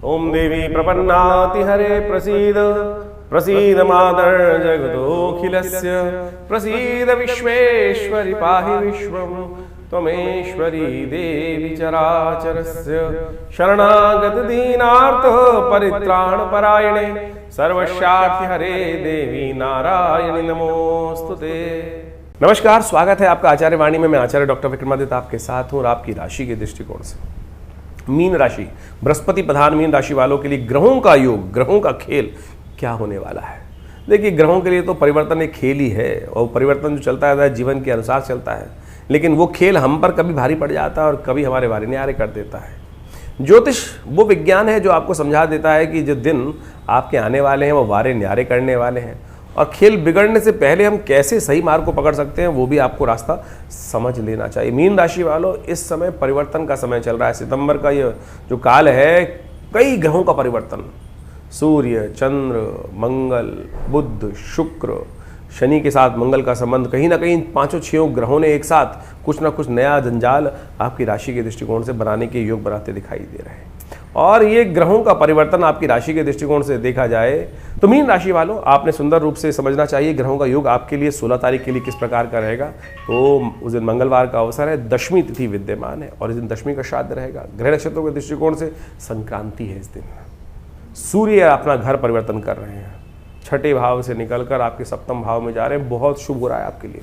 ओम देवी प्रपन्नाति हरे प्रसीद प्रसीद मातर जगदोऽखिलस्य प्रसीद विश्वेश्वरि पाहि विश्वं त्वमेश्वरी देवी चराचरस्य शरणागत दीनार्थ परित्राण परायणे सर्वस्यार्थ हरे देवी नारायणी नमोस्तुते। नमस्कार, स्वागत है आपका आचार्य वाणी में। मैं आचार्य डॉक्टर विक्रमादित्य आपके साथ हूँ और आपकी राशि के दृष्टिकोण से मीन राशि, बृहस्पति प्रधान मीन राशि वालों के लिए ग्रहों का योग, ग्रहों का खेल क्या होने वाला है। देखिए, ग्रहों के लिए तो परिवर्तन एक खेल ही है और परिवर्तन जो चलता है जीवन के अनुसार चलता है, लेकिन वो खेल हम पर कभी भारी पड़ जाता है और कभी हमारे वारे न्यारे कर देता है। ज्योतिष वो विज्ञान है जो आपको समझा देता है कि जो दिन आपके आने वाले हैं वो वारे न्यारे करने वाले हैं और खेल बिगड़ने से पहले हम कैसे सही मार्ग को पकड़ सकते हैं वो भी आपको रास्ता समझ लेना चाहिए। मीन राशि वालों, इस समय परिवर्तन का समय चल रहा है। सितंबर का ये जो काल है, कई ग्रहों का परिवर्तन, सूर्य, चंद्र, मंगल, बुध, शुक्र, शनि के साथ मंगल का संबंध, कहीं ना कहीं पांचों छह ग्रहों ने एक साथ कुछ ना कुछ नया जंजाल आपकी राशि के दृष्टिकोण से बनाने के योग बनाते दिखाई दे रहे हैं। और ये ग्रहों का परिवर्तन आपकी राशि के दृष्टिकोण से देखा जाए तो मीन राशि वालों, आपने सुंदर रूप से समझना चाहिए ग्रहों का योग आपके लिए 16 तारीख के लिए किस प्रकार का रहेगा। तो उस दिन मंगलवार का अवसर है, दशमी तिथि विद्यमान है और इस दिन दशमी का श्राद्ध रहेगा। ग्रह नक्षत्रों के दृष्टिकोण से संक्रांति है। इस दिन सूर्य अपना घर परिवर्तन कर रहे हैं, छठे भाव से निकलकर आपके सप्तम भाव में जा रहे हैं। बहुत शुभ हो रहा है आपके लिए।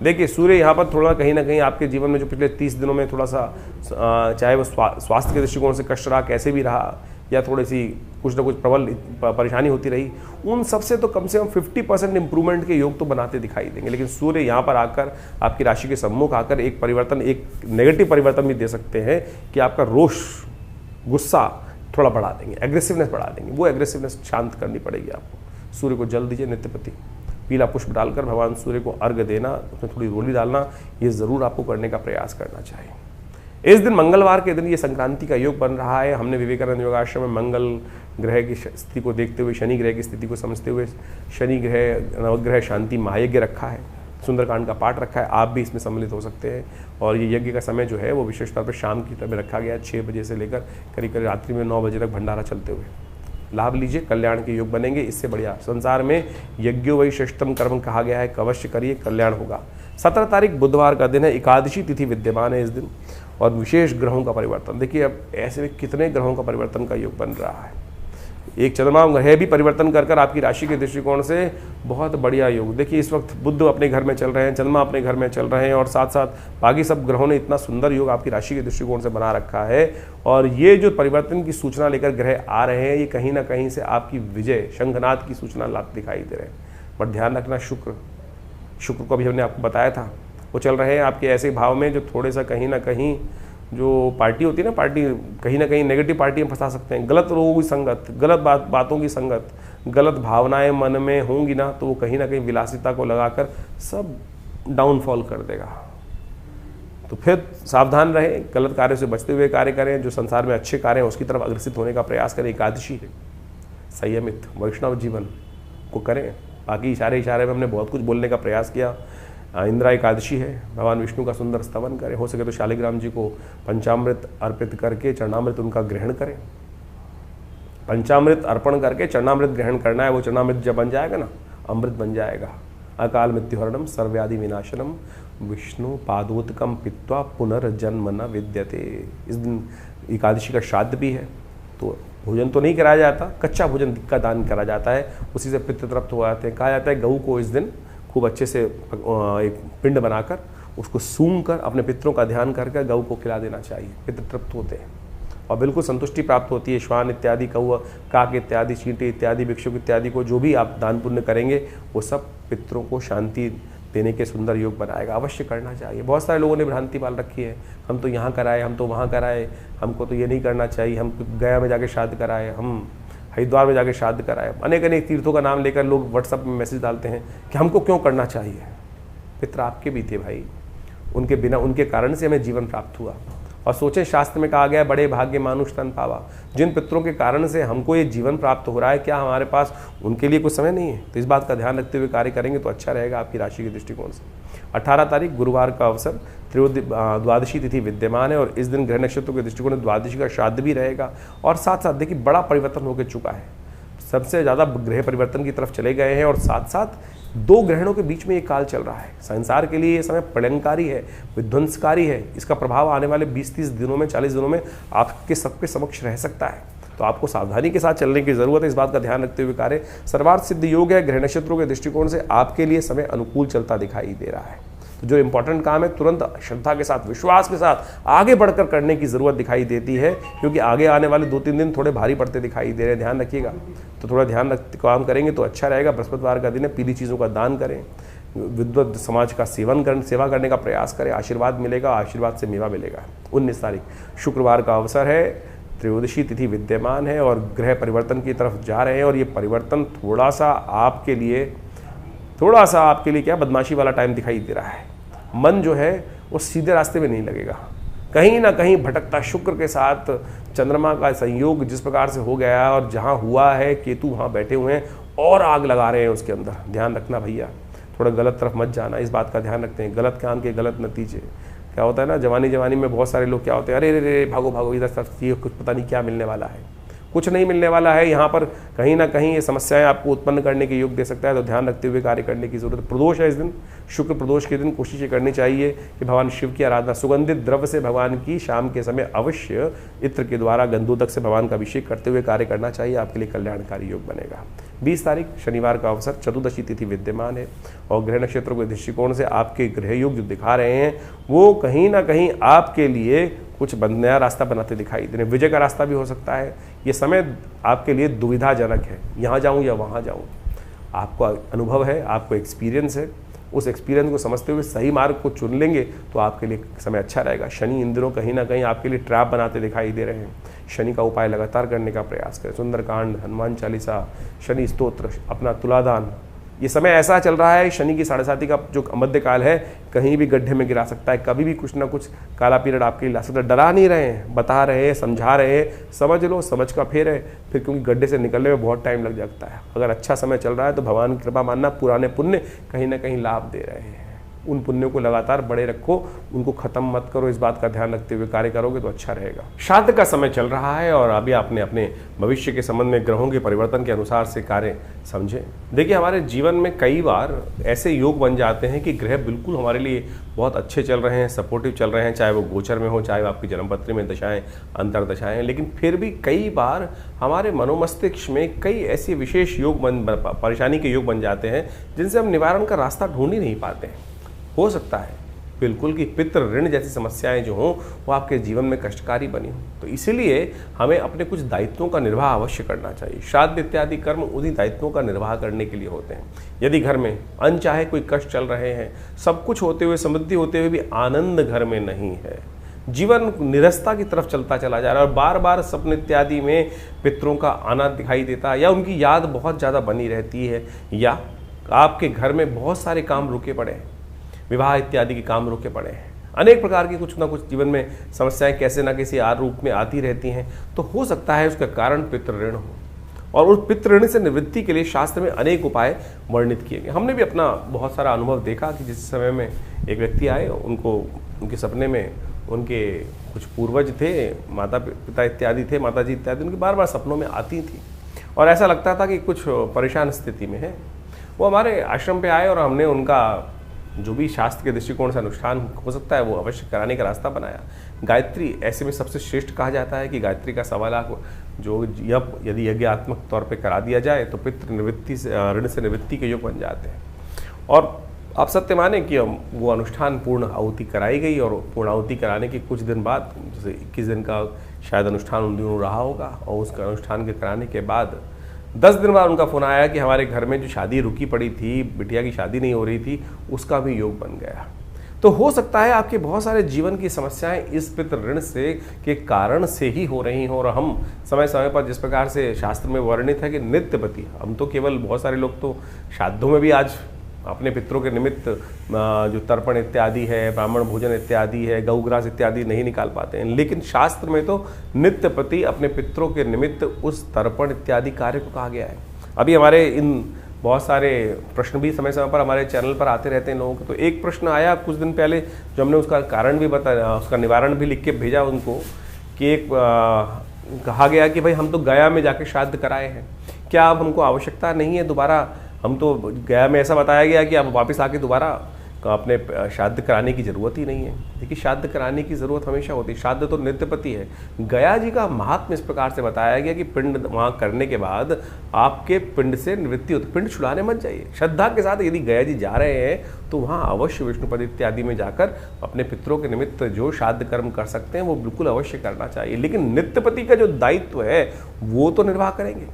देखिए, सूर्य यहाँ पर थोड़ा कहीं ना कहीं आपके जीवन में जो पिछले 30 दिनों में थोड़ा सा चाहे वो स्वास्थ्य के दृष्टिकोण से कष्ट रहा, कैसे भी रहा, या थोड़ी सी कुछ ना कुछ प्रबल परेशानी होती रही, उन सब से तो कम से कम 50% इंप्रूवमेंट के योग तो बनाते दिखाई देंगे। लेकिन सूर्य यहाँ पर आकर आपकी राशि के सम्मुख आकर एक परिवर्तन, एक नेगेटिव परिवर्तन भी दे सकते हैं कि आपका रोष, गुस्सा थोड़ा बढ़ा देंगे, एग्रेसिवनेस बढ़ा देंगे। वो एग्रेसिवनेस शांत करनी पड़ेगी आपको। सूर्य को जल दीजिए, नित्यपति पीला पुष्प डालकर भगवान सूर्य को अर्घ्य देना, उसमें थोड़ी रोली डालना, ये जरूर आपको करने का प्रयास करना चाहिए। इस दिन मंगलवार के दिन ये संक्रांति का योग बन रहा है। हमने विवेकानंद योगाश्रम में मंगल ग्रह की स्थिति को देखते हुए, शनि ग्रह की स्थिति को समझते हुए, शनि ग्रह नवग्रह शांति महायज्ञ रखा है, सुंदरकांड का पाठ रखा है। आप भी इसमें सम्मिलित हो सकते हैं। और ये यज्ञ का समय जो है वो विशेष तौर पर शाम की तरफ रखा गया है, 6 बजे से लेकर करीब करीब रात्रि में 9 बजे तक भंडारा चलते हुए। लाभ लीजिए, कल्याण के योग बनेंगे। इससे बढ़िया संसार में यज्ञो वही श्रेष्ठतम कर्म कहा गया है, अवश्य करिए, कल्याण होगा। 17 तारीख बुधवार का दिन है, एकादशी तिथि विद्यमान है इस दिन और विशेष ग्रहों का परिवर्तन। देखिए, अब ऐसे में कितने ग्रहों का परिवर्तन का योग बन रहा है। एक चंद्रमा ग्रह भी परिवर्तन कर आपकी राशि के दृष्टिकोण से बहुत बढ़िया योग। देखिए, इस वक्त बुध अपने घर में चल रहे हैं, चंद्रमा अपने घर में चल रहे हैं और साथ साथ बाकी सब ग्रहों ने इतना सुंदर योग आपकी राशि के दृष्टिकोण से बना रखा है। और ये जो परिवर्तन की सूचना लेकर ग्रह आ रहे हैं, ये कहीं ना कहीं से आपकी विजय, शंखनाद की सूचना दिखाई दे रहे हैं। बट ध्यान रखना, शुक्र को भी हमने आपको बताया था, वो चल रहे हैं आपके ऐसे भाव में जो थोड़े सा कहीं ना कहीं जो पार्टी होती है ना, पार्टी कहीं ना कहीं नेगेटिव पार्टी में फंसा सकते हैं। गलत लोगों की संगत, गलत बातों की संगत, गलत भावनाएं मन में होंगी ना, तो वो कहीं ना कहीं विलासिता को लगाकर सब डाउनफॉल कर देगा। तो फिर सावधान रहें, गलत कार्य से बचते हुए कार्य करें, जो संसार में अच्छे कार्य हैं उसकी तरफ अग्रसित होने का प्रयास करें। एकादशी है, संयमित वैष्णव जीवन को करें। बाकी इशारे में हमने बहुत कुछ बोलने का प्रयास किया। इंदिरा एकादशी है, भगवान विष्णु का सुंदर स्तवन करें। हो सके तो शालिग्राम जी को पंचामृत अर्पित करके चरणामृत उनका ग्रहण करें। पंचामृत अर्पण करके चरणामृत ग्रहण करना है। वो चरणामृत जब बन जाएगा ना, अमृत बन जाएगा। अकाल मृत्युहरणम सर्वव्याधि विनाशनम विष्णु पादोदकम पित्वा पुनर्जन्म न विद्यते। इस दिन एकादशी का श्राद्ध भी है, तो भोजन तो नहीं कराया जाता, कच्चा भोजन का दान करा जाता है, उसी से पित्त तृप्त हो जाते हैं। कहा जाता है गऊ को इस दिन खूब अच्छे से एक पिंड बनाकर उसको सूंघ कर अपने पितरों का ध्यान करके गऊ को खिला देना चाहिए। पितृ तृप्त होते हैं और बिल्कुल संतुष्टि प्राप्त होती है। श्वान इत्यादि, कौवा, काक इत्यादि, चींटी इत्यादि, भिक्षुक इत्यादि को जो भी आप दान पुण्य करेंगे वो सब पितरों को शांति देने के सुंदर योग बनाएगा। अवश्य करना चाहिए। बहुत सारे लोगों ने भ्रांति पाल रखी है, हम तो यहाँ कराए, हम तो वहाँ कराए, हमको तो ये नहीं करना चाहिए, हम गया में जाके श्राद्ध कराए, हम हरिद्वार में जाके श्राद्ध कराए। अनेक अनेक तीर्थों का नाम लेकर लोग व्हाट्सएप में मैसेज डालते हैं कि हमको क्यों करना चाहिए। पितर आपके भी थे भाई, उनके बिना, उनके कारण से हमें जीवन प्राप्त हुआ। और सोचें, शास्त्र में कहा गया बड़े भाग्य मानुष तन पावा। जिन पितरों के कारण से हमको ये जीवन प्राप्त हो रहा है, क्या हमारे पास उनके लिए कुछ समय नहीं है? तो इस बात का ध्यान रखते हुए कार्य करेंगे तो अच्छा रहेगा आपकी राशि के दृष्टिकोण से। 18 तारीख गुरुवार का अवसर, द्वादशी तिथि विद्यमान है और इस दिन ग्रह नक्षत्रों के दृष्टिकोण से द्वादशी का श्राद्ध भी रहेगा। और साथ साथ देखिए बड़ा परिवर्तन होकर चुका है, सबसे ज़्यादा ग्रह परिवर्तन की तरफ चले गए हैं और साथ साथ 2 ग्रहणों के बीच में ये काल चल रहा है। संसार के लिए ये समय प्रलयंकारी है, विध्वंसकारी है। इसका प्रभाव आने वाले 20-30 दिनों में, 40 दिनों में आपके सबके समक्ष रह सकता है। तो आपको सावधानी के साथ चलने की जरूरत है। इस बात का ध्यान रखते हुए कार्य सर्वार्थ सिद्ध योग है। ग्रह नक्षत्रों के दृष्टिकोण से आपके लिए समय अनुकूल चलता दिखाई दे रहा है। तो जो इंपॉर्टेंट काम है तुरंत श्रद्धा के साथ, विश्वास के साथ आगे बढ़कर करने की जरूरत दिखाई देती है, क्योंकि आगे आने वाले 2-3 दिन थोड़े भारी पड़ते दिखाई दे रहे हैं। ध्यान रखिएगा, तो थोड़ा ध्यान रख काम करेंगे तो अच्छा रहेगा। बृहस्पतिवार का दिन है, पीली चीज़ों का दान करें, विद्वत समाज का सेवा करने का प्रयास करें, आशीर्वाद मिलेगा, आशीर्वाद से मेवा मिलेगा। 19 तारीख शुक्रवार का अवसर है, त्रयोदशी तिथि विद्यमान है और ग्रह परिवर्तन की तरफ जा रहे हैं और ये परिवर्तन थोड़ा सा आपके लिए क्या बदमाशी वाला टाइम दिखाई दे रहा है। मन जो है वो सीधे रास्ते में नहीं लगेगा, कहीं ना कहीं भटकता। शुक्र के साथ चंद्रमा का संयोग जिस प्रकार से हो गया है और जहाँ हुआ है केतु वहाँ बैठे हुए हैं और आग लगा रहे हैं उसके अंदर। ध्यान रखना भैया, थोड़ा गलत तरफ मत जाना, इस बात का ध्यान रखते हैं। गलत काम के गलत नतीजे। क्या होता है ना, जवानी में बहुत सारे लोग क्या होते हैं, अरे रे भागो इधर तरफ, ये कुछ पता नहीं क्या मिलने वाला है। कुछ नहीं मिलने वाला है। यहाँ पर कहीं ना कहीं ये समस्याएं आपको उत्पन्न करने के योग दे सकता है, तो ध्यान रखते हुए कार्य करने की जरूरत है। प्रदोष है इस दिन, शुक्र प्रदोष के दिन कोशिश करनी चाहिए कि भगवान शिव की आराधना सुगंधित द्रव्य से भगवान की शाम के समय अवश्य इत्र के द्वारा गंधोदक से भगवान का अभिषेक करते हुए कार्य करना चाहिए, आपके लिए कल्याणकारी योग बनेगा। 20 तारीख शनिवार का अवसर, चतुर्दशी तिथि विद्यमान है और ग्रह नक्षत्रों के दृष्टिकोण से आपके ग्रह योग जो दिखा रहे हैं वो कहीं ना कहीं आपके लिए कुछ नया रास्ता बनाते दिखाई दे रहे हैं। विजय का रास्ता भी हो सकता है। ये समय आपके लिए दुविधाजनक है, यहाँ जाऊँ या वहाँ जाऊँ। आपको अनुभव है, आपको एक्सपीरियंस है, उस एक्सपीरियंस को समझते हुए सही मार्ग को चुन लेंगे तो आपके लिए समय अच्छा रहेगा। शनि इन दिनों कहीं ना कहीं आपके लिए ट्रैप बनाते दिखाई दे रहे हैं। शनि का उपाय लगातार करने का प्रयास करें। सुंदरकांड, हनुमान चालीसा, शनि स्तोत्र, अपना तुलादान। ये समय ऐसा चल रहा है, शनि की 7.5 का जो मध्यकाल है कहीं भी गड्ढे में गिरा सकता है, कभी भी कुछ ना कुछ काला पीरियड आपके लिए ला सकता है। डरा नहीं रहे हैं, बता रहे हैं, समझा रहे हैं, समझ लो, समझ का फेर है फिर, क्योंकि गड्ढे से निकलने में बहुत टाइम लग जाता है। अगर अच्छा समय चल रहा है तो भगवान की कृपा मानना, पुराने पुण्य कहीं ना कहीं लाभ दे रहे हैं। उन पुण्यों को लगातार बड़े रखो, उनको खत्म मत करो। इस बात का ध्यान रखते हुए कार्य करोगे तो अच्छा रहेगा। श्राद्ध का समय चल रहा है और अभी आपने अपने भविष्य के संबंध में ग्रहों के परिवर्तन के अनुसार से कार्य समझे। देखिए, हमारे जीवन में कई बार ऐसे योग बन जाते हैं कि ग्रह बिल्कुल हमारे लिए बहुत अच्छे चल रहे हैं, सपोर्टिव चल रहे हैं, चाहे वो गोचर में हो, चाहे आपकी जन्मपत्री में दशाएं, अंतर्दशाएं, लेकिन फिर भी कई बार हमारे मनोमस्तिष्क में कई ऐसे विशेष योग परेशानी के योग बन जाते हैं जिनसे हम निवारण का रास्ता ढूंढ ही नहीं पाते हैं। हो सकता है बिल्कुल कि पितृ ऋण जैसी समस्याएं जो हों वो आपके जीवन में कष्टकारी बनी हों, तो इसीलिए हमें अपने कुछ दायित्वों का निर्वाह अवश्य करना चाहिए। श्राद्ध इत्यादि कर्म उन्हीं दायित्वों का निर्वाह करने के लिए होते हैं। यदि घर में अनचाहे कोई कष्ट चल रहे हैं, सब कुछ होते हुए, समृद्धि होते हुए भी आनंद घर में नहीं है, जीवन निरस्ता की तरफ चलता चला जा रहा है और बार बार सपने इत्यादि में पितरों का आना दिखाई देता है, या उनकी याद बहुत ज़्यादा बनी रहती है, या आपके घर में बहुत सारे काम रुके पड़े हैं, विवाह इत्यादि के काम रुके पड़े हैं, अनेक प्रकार की कुछ ना कुछ जीवन में समस्याएं कैसे ना कैसे रूप में आती रहती हैं, तो हो सकता है उसका कारण पितृ ऋण हो। और उस पितृ ऋण से निवृत्ति के लिए शास्त्र में अनेक उपाय वर्णित किए गए। हमने भी अपना बहुत सारा अनुभव देखा कि जिस समय में एक व्यक्ति आए, उनके सपने में उनके कुछ पूर्वज थे, माता पिता इत्यादि थे, माता जी इत्यादि, उनकी बार बार सपनों में आती थी और ऐसा लगता था कि कुछ परेशान स्थिति में है। वो हमारे आश्रम पे आए और हमने उनका जो भी शास्त्र के दृष्टिकोण से अनुष्ठान हो सकता है वो अवश्य कराने का रास्ता बनाया। गायत्री ऐसे में सबसे श्रेष्ठ कहा जाता है कि गायत्री का 1.25 लाख जो जप यदि यज्ञात्मक तौर पे करा दिया जाए तो पितृ निवृत्ति से, ऋण से निवृत्ति के योग बन जाते हैं। और आप सत्य माने कि वो अनुष्ठान पूर्ण आहुति कराई गई और पूर्ण आहुति कराने के कुछ दिन बाद, जैसे 21 दिन का शायद अनुष्ठान उन दिनों रहा होगा, और उसका अनुष्ठान के कराने के बाद 10 दिन बाद उनका फोन आया कि हमारे घर में जो शादी रुकी पड़ी थी, बिटिया की शादी नहीं हो रही थी, उसका भी योग बन गया। तो हो सकता है आपके बहुत सारे जीवन की समस्याएं इस पितृ ऋण से के कारण से ही हो रही हों, और हम समय समय पर जिस प्रकार से शास्त्र में वर्णित है कि नित्यपति, हम तो केवल बहुत सारे लोग तो श्राद्धों में भी आज अपने पितरों के निमित्त जो तर्पण इत्यादि है, ब्राह्मण भोजन इत्यादि है, गौग्रास इत्यादि नहीं निकाल पाते हैं, लेकिन शास्त्र में तो नित्यपति अपने पितरों के निमित्त उस तर्पण इत्यादि कार्य को कहा गया है। अभी हमारे इन बहुत सारे प्रश्न भी समय समय पर हमारे चैनल पर आते रहते हैं लोगों के। तो एक प्रश्न आया कुछ दिन पहले जो हमने उसका कारण भी बताया, उसका निवारण भी लिख के भेजा उनको, कि एक कहा गया कि भाई हम तो गया में जाके श्राद्ध कराए हैं, क्या अब हमको आवश्यकता नहीं है दोबारा, हम तो गया में ऐसा बताया गया कि अब वापस आके दोबारा अपने श्राद्ध कराने की ज़रूरत ही नहीं है। देखिए श्राद्ध कराने की ज़रूरत हमेशा होती है, श्राद्ध तो नित्यपति है। गया जी का महात्म्य इस प्रकार से बताया गया कि पिंड वहाँ करने के बाद आपके पिंड से निवृत्ति होती, पिंड छुड़ाने मत जाइए। श्रद्धा के साथ यदि गया जी जा रहे हैं तो वहाँ अवश्य विष्णुपद इत्यादि में जाकर अपने पितरों के निमित्त जो श्राद्ध कर्म कर सकते हैं वो बिल्कुल अवश्य करना चाहिए, लेकिन नित्यपति का जो दायित्व है वो तो निर्वाह करेंगे।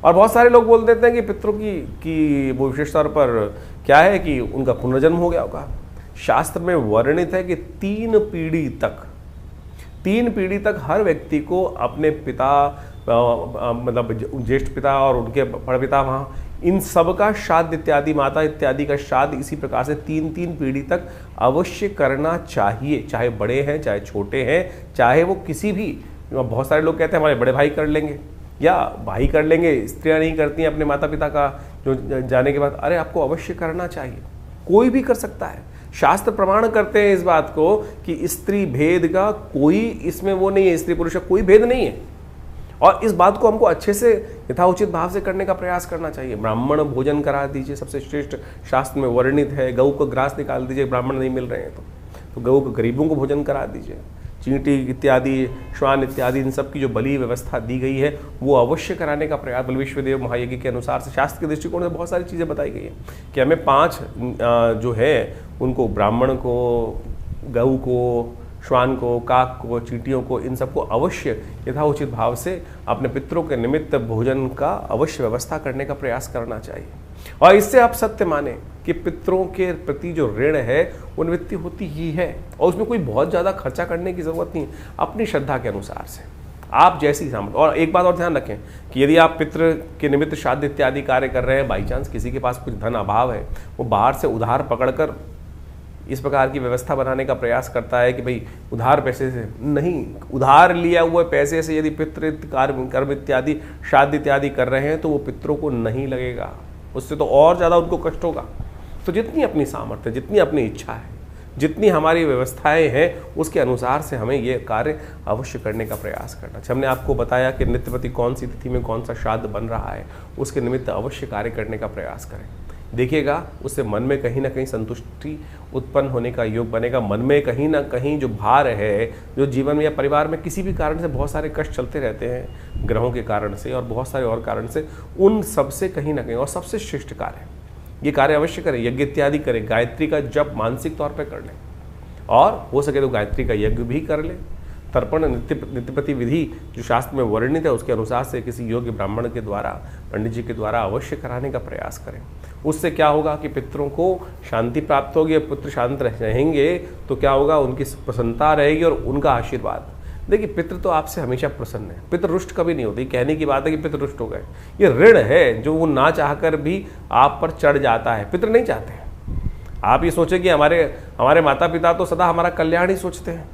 और बहुत सारे लोग बोल देते हैं कि पितरों की वो विशेष तौर पर क्या है कि उनका पुनर्जन्म हो गया होगा। शास्त्र में वर्णित है कि 3 पीढ़ी तक हर व्यक्ति को अपने पिता, मतलब ज्येष्ठ पिता और उनके परपिता, वहाँ इन सब का श्राद्ध इत्यादि, माता इत्यादि का श्राद्ध इसी प्रकार से 3 पीढ़ी तक अवश्य करना चाहिए, चाहे बड़े हैं चाहे छोटे हैं, चाहे वो किसी भी। बहुत सारे लोग कहते हैं हमारे बड़े भाई कर लेंगे या भाई कर लेंगे, स्त्रियां नहीं करती हैं अपने माता पिता का जो जाने के बाद। अरे आपको अवश्य करना चाहिए, कोई भी कर सकता है। शास्त्र प्रमाण करते हैं इस बात को कि स्त्री भेद का कोई इसमें वो नहीं है, स्त्री पुरुष का कोई भेद नहीं है। और इस बात को हमको अच्छे से यथाउचित भाव से करने का प्रयास करना चाहिए। ब्राह्मण भोजन करा दीजिए, सबसे श्रेष्ठ शास्त्र में वर्णित है। गऊ को ग्रास निकाल दीजिए, ब्राह्मण नहीं मिल रहे हैं तो गऊ को गरीबों को भोजन करा दीजिए। चींटी इत्यादि, श्वान इत्यादि, इन सब की जो बलि व्यवस्था दी गई है वो अवश्य कराने का प्रयास। बल विश्वदेव महायज्ञ के अनुसार से शास्त्र के दृष्टिकोण से बहुत सारी चीज़ें बताई गई हैं कि हमें 5 जो है उनको, ब्राह्मण को, गऊ को, श्वान को, काक को, चींटियों को, इन सबको अवश्य यथाउचित भाव से अपने पितरों के निमित्त भोजन का अवश्य व्यवस्था करने का प्रयास करना चाहिए। और इससे आप सत्य माने कि पितरों के प्रति जो ऋण है वो निवृत्ति होती ही है, और उसमें कोई बहुत ज़्यादा खर्चा करने की ज़रूरत नहीं, अपनी श्रद्धा के अनुसार से आप जैसी सामर्थ्य। और एक बात और ध्यान रखें कि यदि आप पितृ के निमित्त श्राद्ध इत्यादि कार्य कर रहे हैं, बाई चांस किसी के पास कुछ धन अभाव है, वो बाहर से उधार पकड़कर इस प्रकार की व्यवस्था बनाने का प्रयास करता है कि भाई उधार पैसे से नहीं, उधार लिया हुए पैसे से यदि पितृ कर्म इत्यादि श्राद्ध इत्यादि कर रहे हैं तो वो पितरों को नहीं लगेगा, उससे तो और ज़्यादा उनको कष्ट होगा। तो जितनी अपनी सामर्थ्य, जितनी अपनी इच्छा है, जितनी हमारी व्यवस्थाएं हैं, उसके अनुसार से हमें ये कार्य अवश्य करने का प्रयास करना चाहिए। हमने आपको बताया कि नित्यपति कौन सी तिथि में कौन सा श्राद्ध बन रहा है, उसके निमित्त अवश्य कार्य करने का प्रयास करें। देखिएगा उससे मन में कहीं ना कहीं संतुष्टि उत्पन्न होने का योग बनेगा। मन में कहीं ना कहीं जो भार है, जो जीवन में या परिवार में किसी भी कारण से बहुत सारे कष्ट चलते रहते हैं, ग्रहों के कारण से और बहुत सारे और कारण से, उन सबसे कहीं ना कहीं, और सबसे श्रेष्ठ कार्य ये कार्य अवश्य करें, यज्ञ इत्यादि करें, गायत्री का जप मानसिक तौर पर कर लें, और हो सके तो गायत्री का यज्ञ भी कर लें। तर्पण नित्यपति विधि जो शास्त्र में वर्णित है उसके अनुसार से किसी योग्य ब्राह्मण के द्वारा, पंडित जी के द्वारा अवश्य कराने का प्रयास करें। उससे क्या होगा कि पितरों को शांति प्राप्त होगी, पुत्र शांत रहेंगे तो क्या होगा, उनकी प्रसन्नता रहेगी और उनका आशीर्वाद। देखिए पितृ तो आपसे हमेशा प्रसन्न है, पितृ रुष्ट कभी नहीं होती। कहने की बात है कि पितृ रुष्ट हो गए, ये ऋण है जो वो ना चाहकर भी आप पर चढ़ जाता है। पितृ नहीं चाहते। आप ये सोचें कि हमारे माता पिता तो सदा हमारा कल्याण ही सोचते हैं।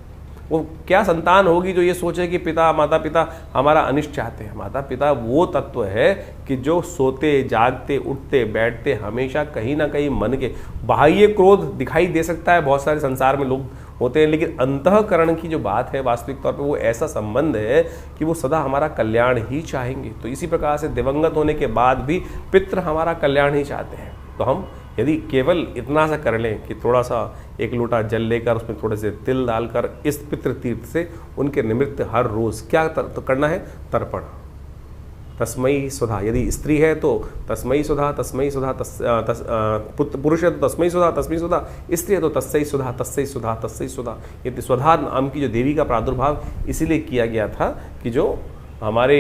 वो क्या संतान होगी जो ये सोचे कि माता पिता हमारा अनिष्ट चाहते हैं। माता पिता वो तत्व है कि जो सोते जागते उठते बैठते हमेशा कहीं ना कहीं मन के, बाह्य क्रोध दिखाई दे सकता है, बहुत सारे संसार में लोग होते हैं, लेकिन अंतःकरण की जो बात है वास्तविक तौर पे वो ऐसा संबंध है कि वो सदा हमारा कल्याण ही चाहेंगे। तो इसी प्रकार से दिवंगत होने के बाद भी पितृ हमारा कल्याण ही चाहते हैं। तो हम यदि केवल इतना सा कर लें कि थोड़ा सा एक लोटा जल लेकर उसमें थोड़े से तिल डालकर इस पितृ तीर्थ से उनके निमित्त हर रोज क्या तो करना है, तर्पण। तस्मयी सुधा, यदि स्त्री है तो तस्मयी सुधा, तस्मयी सुधा, पुरुष है तो तस्मयी सुधा, तस्मयी सुधा, स्त्री है तो तस्सई सुधा, तस्सई सुधा, तस्सई सुधा। ये स्वधा नाम की जो देवी का प्रादुर्भाव इसीलिए किया गया था कि जो हमारे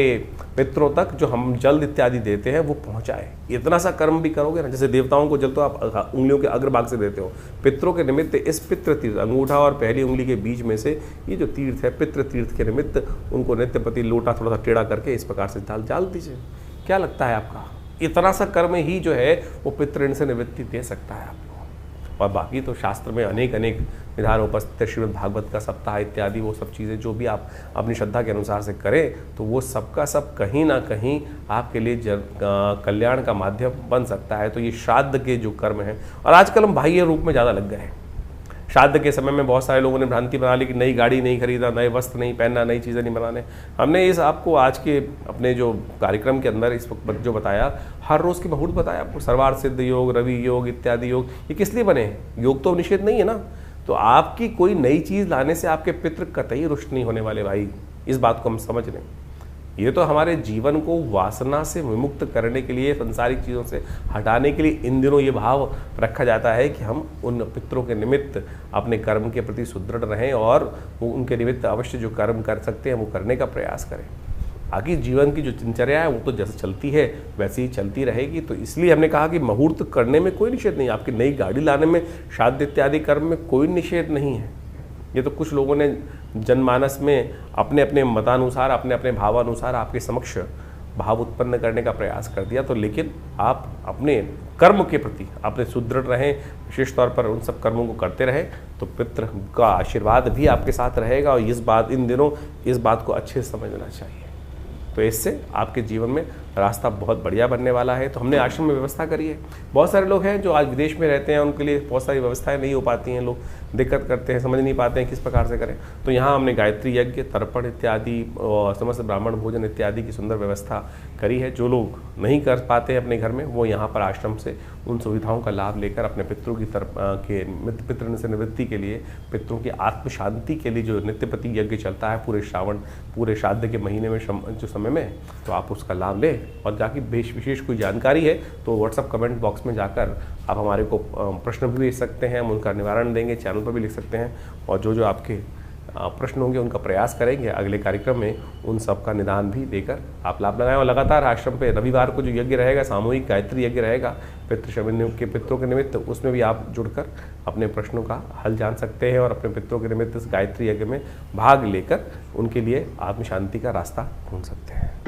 पितरों तक जो हम जल इत्यादि देते हैं वो पहुंचाए। इतना सा कर्म भी करोगे ना, जैसे देवताओं को जल तो आप उंगलियों के अग्रभाग से देते हो, पितरों के निमित्त इस पितृ तीर्थ, अंगूठा और पहली उंगली के बीच में से ये जो तीर्थ है पितृ तीर्थ के निमित्त उनको नित्यपति लोटा थोड़ा सा टेढ़ा करके इस प्रकार से डाल दीजिए। क्या लगता है आपका, इतना सा कर्म ही जो है वो पितृ ऋण से निवृत्ति दे सकता है आपको। और बाकी तो शास्त्र में अनेक अनेक विधान उपस्थित, श्रीमद् भागवत का सप्ताह इत्यादि वो सब चीज़ें जो भी आप अपनी श्रद्धा के अनुसार से करें तो वो सबका सब कहीं ना कहीं आपके लिए कल्याण का माध्यम बन सकता है। तो ये श्राद्ध के जो कर्म हैं, और आजकल हम बाह्य रूप में ज़्यादा लग गए हैं। श्राद्ध के समय में बहुत सारे लोगों ने भ्रांति बना ली कि नई गाड़ी नहीं खरीदा, नए वस्त्र नहीं पहनना, नई चीज़ें नहीं बनाने। हमने इस आपको आज के अपने जो कार्यक्रम के अंदर इस वक्त जो बताया, हर रोज़ के मुहूर्त बताया आपको, सर्वार्थ सिद्ध योग, रवि योग इत्यादि योग, ये किस लिए बने हैं? योग तो निषेध नहीं है ना। तो आपकी कोई नई चीज़ लाने से आपके पितृ कतई रुष्ट नहीं होने वाले भाई, इस बात को हम समझ लें। ये तो हमारे जीवन को वासना से विमुक्त करने के लिए, संसारिक चीज़ों से हटाने के लिए इन दिनों ये भाव रखा जाता है कि हम उन पितरों के निमित्त अपने कर्म के प्रति सुदृढ़ रहें और वो उनके निमित्त अवश्य जो कर्म कर सकते हैं वो करने का प्रयास करें। बाकी जीवन की जो दिनचर्या है वो तो जैसे चलती है वैसे ही चलती रहेगी। तो इसलिए हमने कहा कि मुहूर्त करने में कोई निषेध नहीं, आपकी नई गाड़ी लाने में, श्राद्ध इत्यादि कर्म में कोई निषेध नहीं है। ये तो कुछ लोगों ने जनमानस में अपने अपने मतानुसार, अपने अपने भावानुसार आपके समक्ष भाव उत्पन्न करने का प्रयास कर दिया। तो लेकिन आप अपने कर्म के प्रति अपने सुदृढ़ रहें, विशेष तौर पर उन सब कर्मों को करते रहें, तो पितृ का आशीर्वाद भी आपके साथ रहेगा। और इन दिनों इस बात को अच्छे से समझना चाहिए। तो इससे आपके जीवन में रास्ता बहुत बढ़िया बनने वाला है। तो हमने आश्रम में व्यवस्था करी है। बहुत सारे लोग हैं जो आज विदेश में रहते हैं, उनके लिए बहुत सारी व्यवस्थाएं नहीं हो पाती हैं, लोग दिक्कत करते हैं, समझ नहीं पाते हैं किस प्रकार से करें। तो यहाँ हमने गायत्री यज्ञ, तर्पण इत्यादि और समस्त ब्राह्मण भोजन इत्यादि की सुंदर व्यवस्था करी है। जो लोग नहीं कर पाते अपने घर में, वो यहाँ पर आश्रम से उन सुविधाओं का लाभ लेकर अपने पितरों की पितृ से निवृत्ति के लिए, पितरों की आत्म शांति के लिए जो नित्यपति यज्ञ चलता है पूरे श्रावण, पूरे श्राद्ध के महीने में जो समय में, तो आप उसका लाभ लें। और जाकि विशेष कोई जानकारी है तो व्हाट्सअप कमेंट बॉक्स में जाकर आप हमारे को प्रश्न भी भेज सकते हैं, हम उनका निवारण देंगे, चैनल पर भी लिख सकते हैं। और जो आपके प्रश्न होंगे उनका प्रयास करेंगे अगले कार्यक्रम में उन सब का निदान भी देकर आप लाभ लगाएं। और लगातार आश्रम पे रविवार को जो यज्ञ रहेगा, सामूहिक गायत्री यज्ञ रहेगा पितरों के निमित्त, उसमें भी आप जुड़कर अपने प्रश्नों का हल जान सकते हैं और अपने पितरों के निमित्त इस गायत्री यज्ञ में भाग लेकर उनके लिए आत्म शांति का रास्ता ढूंढ सकते हैं।